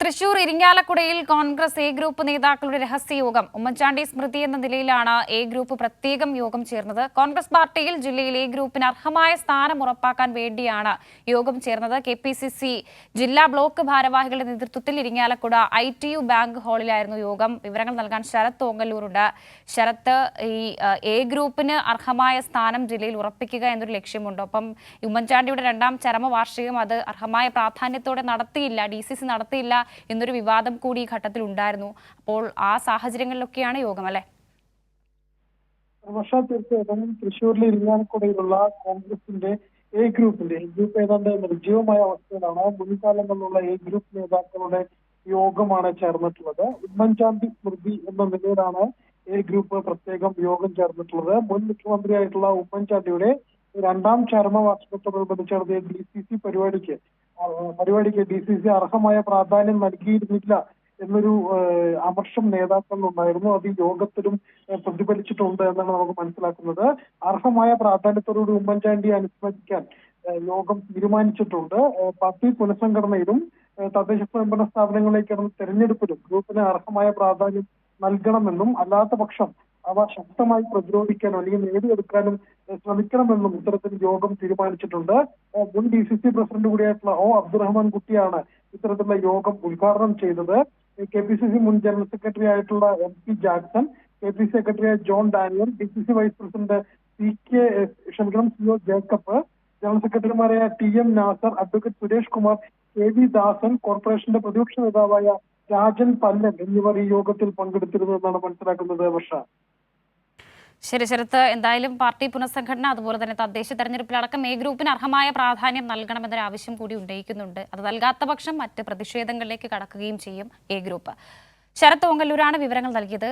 Thrissur ഇരിങ്ങാലക്കുടയിൽ Congress A group നേതാക്കളുടെ രഹസ്യയോഗം. ഉമ്മൻചാണ്ടി സ്മൃതി എന്ന നിലയിലാണ് എ ഗ്രൂപ്പ് പ്രത്യേകം യോഗം ചേർന്നത്. കോൺഗ്രസ് പാർട്ടിയിൽ ജില്ലയിൽ എ ഗ്രൂപ്പിന് അർഹമായ സ്ഥാനം ഉറപ്പാക്കാൻ വേണ്ടിയാണ് യോഗം ചേർന്നത്. കെപിസിസി ജില്ലാ ബ്ലോക്ക് ഭാരവാഹികളുടെ നേതൃത്വത്തിൽ ഇരിങ്ങാലക്കുട ITU ബാങ്ക് ഹാളിലായിരുന്നു യോഗം. വിവരങ്ങൾ നൽകാൻ ശരത് ഓങ്ങല്ലൂരുണ്ട്. ശരത്ത്, ഈ എ ഗ്രൂപ്പിന് അർഹമായ സ്ഥാനം ജില്ലയിൽ ഉറപ്പിക്കുക എന്നൊരു ലക്ഷ്യമുണ്ട്. ഒപ്പം ഉമ്മൻചാണ്ടിയുടെ രണ്ടാം ചരമവാർഷികം അത് അർഹമായ പ്രാധാന്യത്തോടെ നടത്തിയില്ല, DCC നടത്തിയില്ല എന്നൊരു വിവാദം കൂടി ഈ ഘട്ടത്തിൽ ഉണ്ടായിരുന്നു. അപ്പോൾ ആ സാഹചര്യങ്ങളിലൊക്കെയാണ് യോഗം, അല്ലെ? തീർച്ചയായിട്ടും തൃശ്ശൂരിലെ ഇരിങ്ങാലക്കുടയിലുള്ള കോൺഗ്രസിന്റെ എ ഗ്രൂപ്പ് ഏതാണ്ട് നിർജ്ജീവമായ അവസ്ഥയിലാണ്. മുൻകാലങ്ങളിലുള്ള എ ഗ്രൂപ്പ് നേതാക്കളുടെ യോഗമാണ് ചേർന്നിട്ടുള്ളത്. ഉമ്മൻചാണ്ടി സ്മൃതി എന്ന നിലയിലാണ് എ ഗ്രൂപ്പ് പ്രത്യേകം യോഗം ചേർന്നിട്ടുള്ളത്. മുൻ മുഖ്യമന്ത്രിയായിട്ടുള്ള ഉമ്മൻചാണ്ടിയുടെ രണ്ടാം ചരമവാർഷികത്തോടനുബന്ധിച്ച് നടത്തിയ DCC പരിപാടിക്ക് DCC അർഹമായ പ്രാധാന്യം നൽകിയിരുന്നില്ല എന്നൊരു അമർഷം നേതാക്കളിലുണ്ടായിരുന്നു. അത് ഈ യോഗത്തിലും പ്രതിഫലിച്ചിട്ടുണ്ട് എന്നാണ് നമുക്ക് മനസ്സിലാക്കുന്നത്. അർഹമായ പ്രാധാന്യത്തോടുകൂടി ഉമ്മൻചാണ്ടിയെ അനുസ്മരിക്കാൻ യോഗം തീരുമാനിച്ചിട്ടുണ്ട്. പാർട്ടി പുനഃസംഘടനയിലും തദ്ദേശ സ്വയംഭരണ സ്ഥാപനങ്ങളിലേക്ക് നടന്ന തെരഞ്ഞെടുപ്പിലും ഗ്രൂപ്പിന് അർഹമായ പ്രാധാന്യം നൽകണമെന്നും അല്ലാത്ത പക്ഷം അവ ശക്തമായി പ്രതിരോധിക്കാനും അല്ലെങ്കിൽ നേടിയെടുക്കാനും ശ്രമിക്കണമെന്നും ഇത്തരത്തിൽ യോഗം തീരുമാനിച്ചിട്ടുണ്ട്. മുൻ DCC പ്രസിഡന്റ് കൂടിയായിട്ടുള്ള അബ്ദുറഹ്മാൻ കുട്ടിയാണ് ഇത്തരത്തിലുള്ള യോഗം ഉദ്ഘാടനം ചെയ്തത്. KPCC മുൻ ജനറൽ സെക്രട്ടറി ആയിട്ടുള്ള MP ജാക്സൺ, KPCC സെക്രട്ടറി John Daniel, DCC vice president CO Jacob, general സെക്രട്ടറിമാരായ TM Nasar, advocate Suresh Kumar, KV Dasan, കോർപ്പറേഷന്റെ പ്രതിപക്ഷ നേതാവായ രാജൻ പല്ലൻ എന്നിവർ ഈ യോഗത്തിൽ പങ്കെടുത്തിരുന്നു എന്നാണ് മനസ്സിലാക്കുന്നത്. വർഷ. ശരി ശരത്ത്, എന്തായാലും പാർട്ടി പുനഃസംഘടന അതുപോലെ തന്നെ തദ്ദേശ തെരഞ്ഞെടുപ്പിലടക്കം എ ഗ്രൂപ്പിന് അർഹമായ പ്രാധാന്യം നൽകണമെന്നൊരു ആവശ്യം കൂടി ഉന്നയിക്കുന്നുണ്ട്. അത് നൽകാത്ത പക്ഷം മറ്റ് പ്രതിഷേധങ്ങളിലേക്ക് കടക്കുകയും ചെയ്യും എ ഗ്രൂപ്പ്. ശരത് ഓങ്ങല്ലൂരാണ് വിവരങ്ങൾ നൽകിയത്.